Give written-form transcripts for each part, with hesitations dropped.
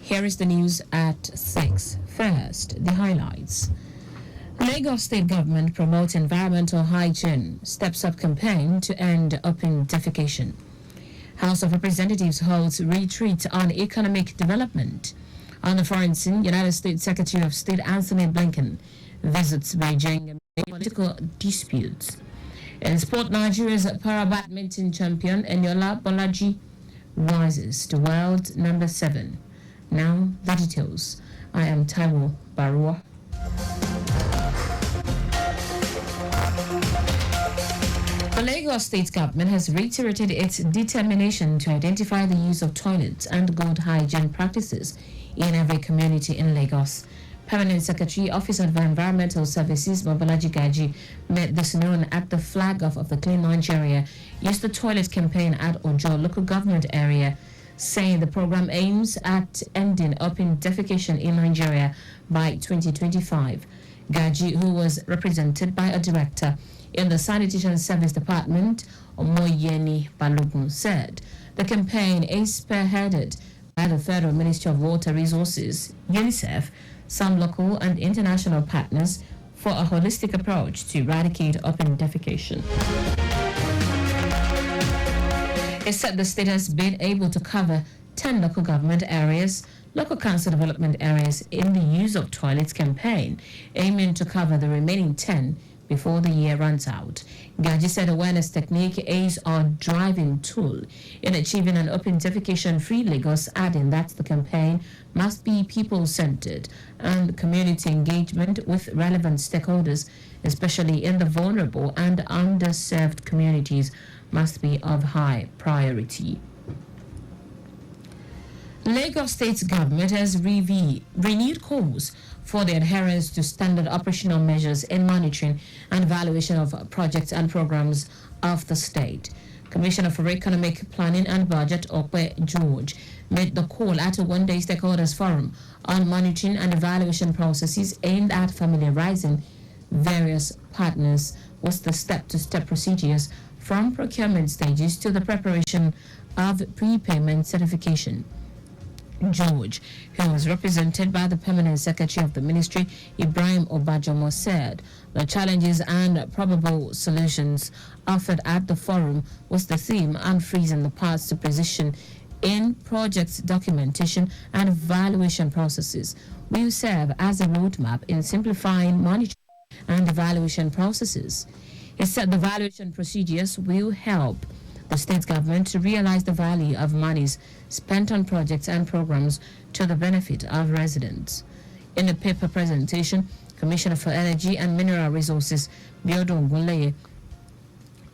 Here is the news at 6. First, the highlights. Lagos State Government promotes environmental hygiene, steps up campaign to end open defecation. House of Representatives holds retreat on economic development. On the foreign scene, United States Secretary of State Anthony Blinken visits Beijing amid political disputes. In sport, Nigeria's para badminton champion Eniola Bolaji rises to world number 7. Now, the details. I am Taiwo Baruwa. The Lagos State Government has reiterated its determination to identify the use of toilets and good hygiene practices in every community in Lagos. Permanent Secretary, Office of Environmental Services, Mobolaji Gaji, made this known at the flag off of the Clean Nigeria Use the Toilet campaign at Ojo local government area, saying the program aims at ending open defecation in Nigeria by 2025. Gaji, who was represented by a director in the Sanitation Service Department, Omoyeni Balogun, said the campaign is spearheaded by the Federal Ministry of Water Resources, UNICEF, some local and international partners for a holistic approach to eradicate open defecation. It said the state has been able to cover 10 local government areas, local council development areas in the use of toilets campaign, aiming to cover the remaining 10 before the year runs out. Gaji said awareness technique is our driving tool in achieving an open defecation-free Lagos, adding that the campaign must be people-centered and community engagement with relevant stakeholders, especially in the vulnerable and underserved communities, must be of high priority. Lagos State Government has renewed calls for the adherence to standard operational measures in monitoring and evaluation of projects and programs of the state. Commissioner for Economic Planning and Budget, Okwe George, made the call at a one-day stakeholders forum on monitoring and evaluation processes aimed at familiarizing various partners with the step-to-step procedures from procurement stages to the preparation of prepayment certification. George, who was represented by the Permanent Secretary of the Ministry, Ibrahim Obajomo, said the challenges and probable solutions offered at the forum was the theme unfreezing the paths to precision in project documentation and evaluation processes will serve as a roadmap in simplifying monitoring and evaluation processes. He said the evaluation procedures will help the state government to realize the value of monies spent on projects and programs to the benefit of residents. In a paper presentation, Commissioner for Energy and Mineral Resources, Biodun Gunleye,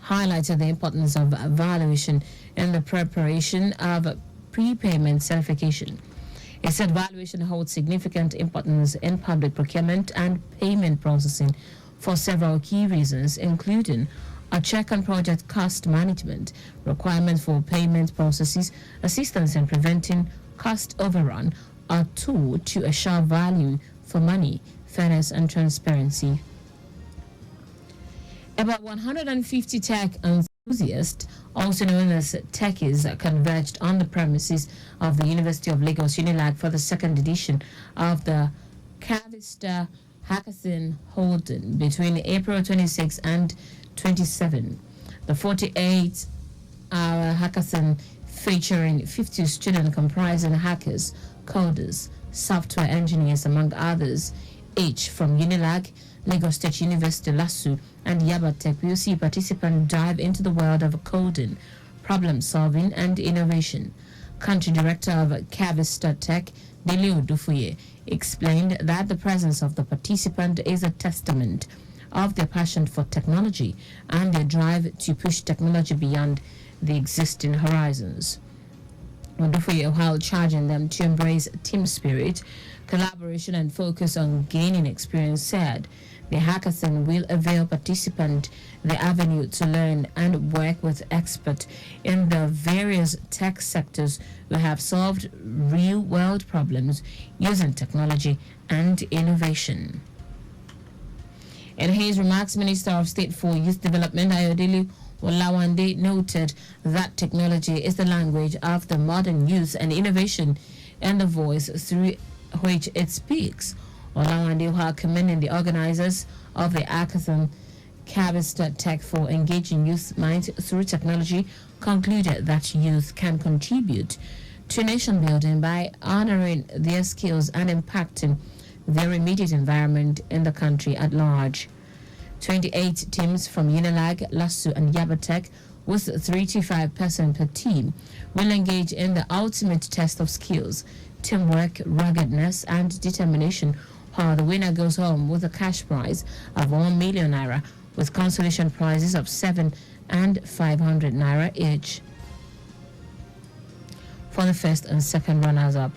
highlighted the importance of evaluation in the preparation of prepayment certification. He said valuation holds significant importance in public procurement and payment processing for several key reasons, including a check on project cost management, requirements for payment processes, assistance in preventing cost overrun, a tool to assure value for money, fairness and transparency. About 150 tech enthusiasts, also known as techies, converged on the premises of the University of Lagos Unilag for the second edition of the Cavista Hackathon holding between April 26 and 27. The 48-hour hackathon featuring 50 students comprising hackers, coders, software engineers, among others, each from Unilag, Lagos State University, LASU, and Yabatech, will see participants dive into the world of coding, problem solving, and innovation. Country Director of Cavista Tech, Delio Dufuye, explained that the presence of the participant is a testament of their passion for technology and their drive to push technology beyond the existing horizons. Dufuye, while charging them to embrace team spirit, collaboration, and focus on gaining experience, said the hackathon will avail participants the avenue to learn and work with experts in the various tech sectors who have solved real-world problems using technology and innovation. In his remarks, Minister of State for Youth Development, Ayodele Olawande, noted that technology is the language of the modern youth and innovation and the voice through which it speaks. Olawande, commending the organizers of the hackathon, Cabista Tech, for engaging youth minds through technology, concluded that youth can contribute to nation building by honoring their skills and impacting their immediate environment in the country at large. 28 teams from Unilag, LASU, and Yabatech, with 3 to 5 persons per team, will engage in the ultimate test of skills, teamwork, ruggedness, and determination, while the winner goes home with a cash prize of 1 million naira, with consolation prizes of 7 and 500 naira each for the first and second runners-up.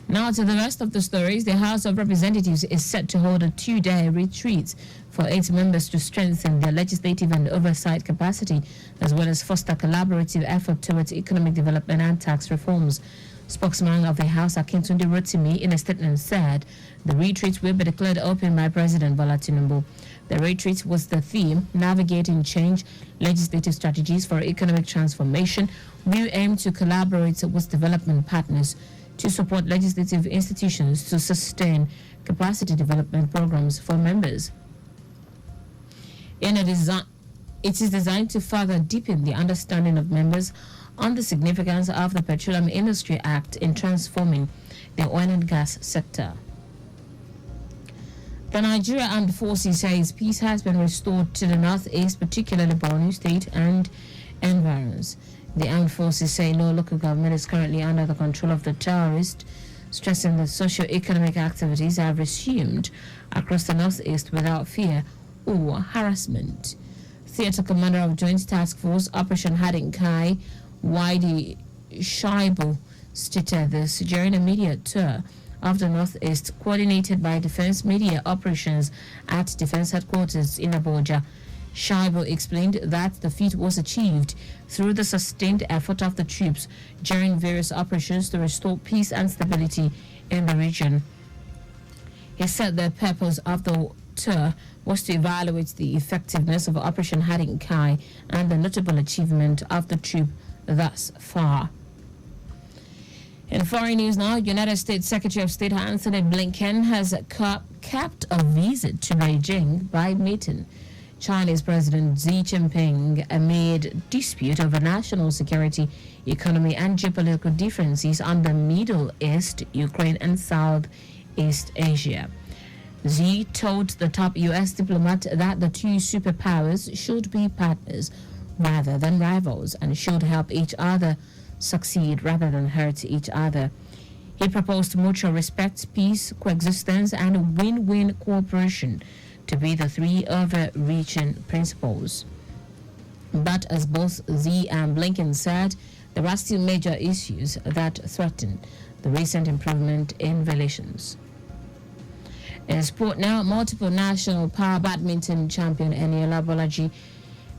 Now to the rest of the stories. The House of Representatives is set to hold a 2-day retreat for 8 members to strengthen their legislative and oversight capacity, as well as foster collaborative effort towards economic development and tax reforms. Spokesman of the House, Akintunde Rotimi, in a statement said the retreat will be declared open by President Bola Tinubu. The retreat was the theme, Navigating Change, Legislative Strategies for Economic Transformation. We aim to collaborate with development partners to support legislative institutions to sustain capacity development programs for members. It is designed to further deepen the understanding of members on the significance of the Petroleum Industry Act in transforming the oil and gas sector. The Nigeria Armed Forces says peace has been restored to the northeast, particularly Borno State and environs. The armed forces say no local government is currently under the control of the terrorists, stressing that socio-economic activities have resumed across the northeast without fear or harassment. Theatre Commander of Joint Task Force Operation Hadinkai, Wadi Shaibu, stated this during a media tour of the Northeast, coordinated by Defense Media Operations at Defense Headquarters in Abuja. Shaibu explained that the feat was achieved through the sustained effort of the troops during various operations to restore peace and stability in the region. He said the purpose of the tour was to evaluate the effectiveness of Operation Hadinkai and the notable achievement of the troop thus far. In foreign news now, United States Secretary of State Anthony Blinken has capped a visit to Beijing by meeting Chinese President Xi Jinping amid dispute over national security, economy, and geopolitical differences on the Middle East, Ukraine, and Southeast Asia. Xi told the top U.S. diplomat that the two superpowers should be partners rather than rivals and should help each other succeed rather than hurt each other. He proposed mutual respect, peace, coexistence, and win-win cooperation to be the three overreaching principles. But as both Xi and Blinken said, there are still major issues that threaten the recent improvement in relations. In sport now, multiple national power badminton champion Eniola Bolaji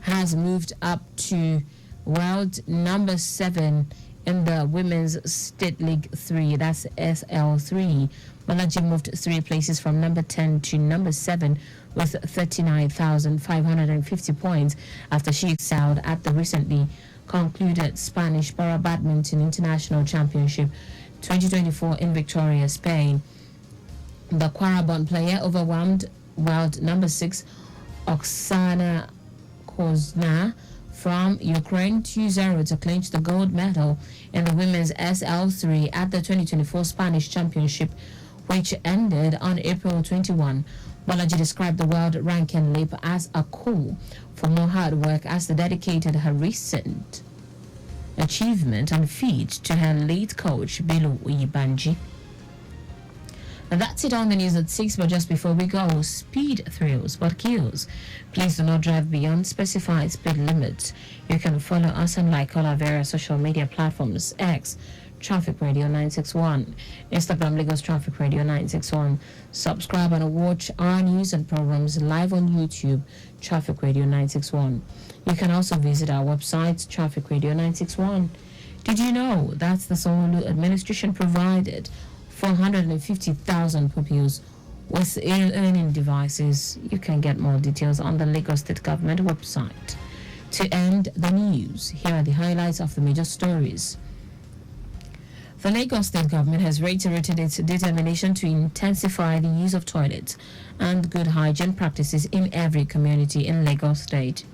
has moved up to world number 7 in the Women's State League 3, that's SL3. Bolaji moved 3 places from number 10 to number 7 with 39,550 points after she excelled at the recently concluded Spanish Para Badminton International Championship 2024 in Victoria, Spain. The Quarabon player overwhelmed world number 6 Oksana Kozna from Ukraine 2-0 to clinch the gold medal in the women's SL3 at the 2024 Spanish Championship, which ended on April 21. Bolaji described the world ranking leap as a call for more hard work as they dedicated her recent achievement and feat to her lead coach, Bello Uyibanji. And that's it on the news at 6, but just before we go, speed thrills but kills. Please do not drive beyond specified speed limits. You can follow us and like all our various social media platforms: X, Traffic Radio 961, Instagram, Lagos Traffic Radio 961. Subscribe and watch our news and programs live on YouTube, Traffic Radio 961. You can also visit our website, Traffic Radio 961. Did you know that's the Solu administration provided 450,000 pupils with e-learning devices? You can get more details on the Lagos State Government website. To end the news, here are the highlights of the major stories. The Lagos State government has reiterated its determination to intensify the use of toilets and good hygiene practices in every community in Lagos State.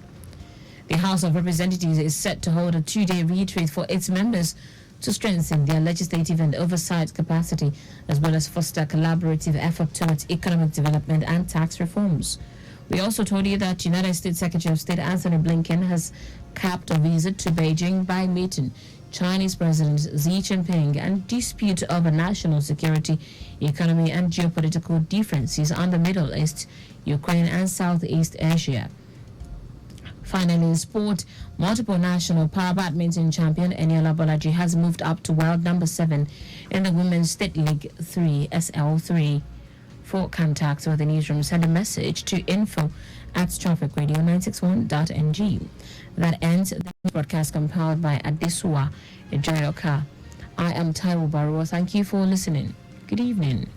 The House of Representatives is set to hold a 2-day retreat for its members to strengthen their legislative and oversight capacity, as well as foster collaborative effort towards economic development and tax reforms. We also told you that United States Secretary of State Anthony Blinken has capped a visit to Beijing by meeting Chinese President Xi Jinping and dispute over national security, economy and geopolitical differences on the Middle East, Ukraine and Southeast Asia. Finally, in sport, multiple national para badminton champion Eniola Bolaji has moved up to world number 7 in the Women's State League 3 SL3. For contact with the newsroom, send a message to info@trafficradio961.ng. That ends the broadcast compiled by Adesua Ejoyoka. I am Taiwo Baruwa. Thank you for listening. Good evening.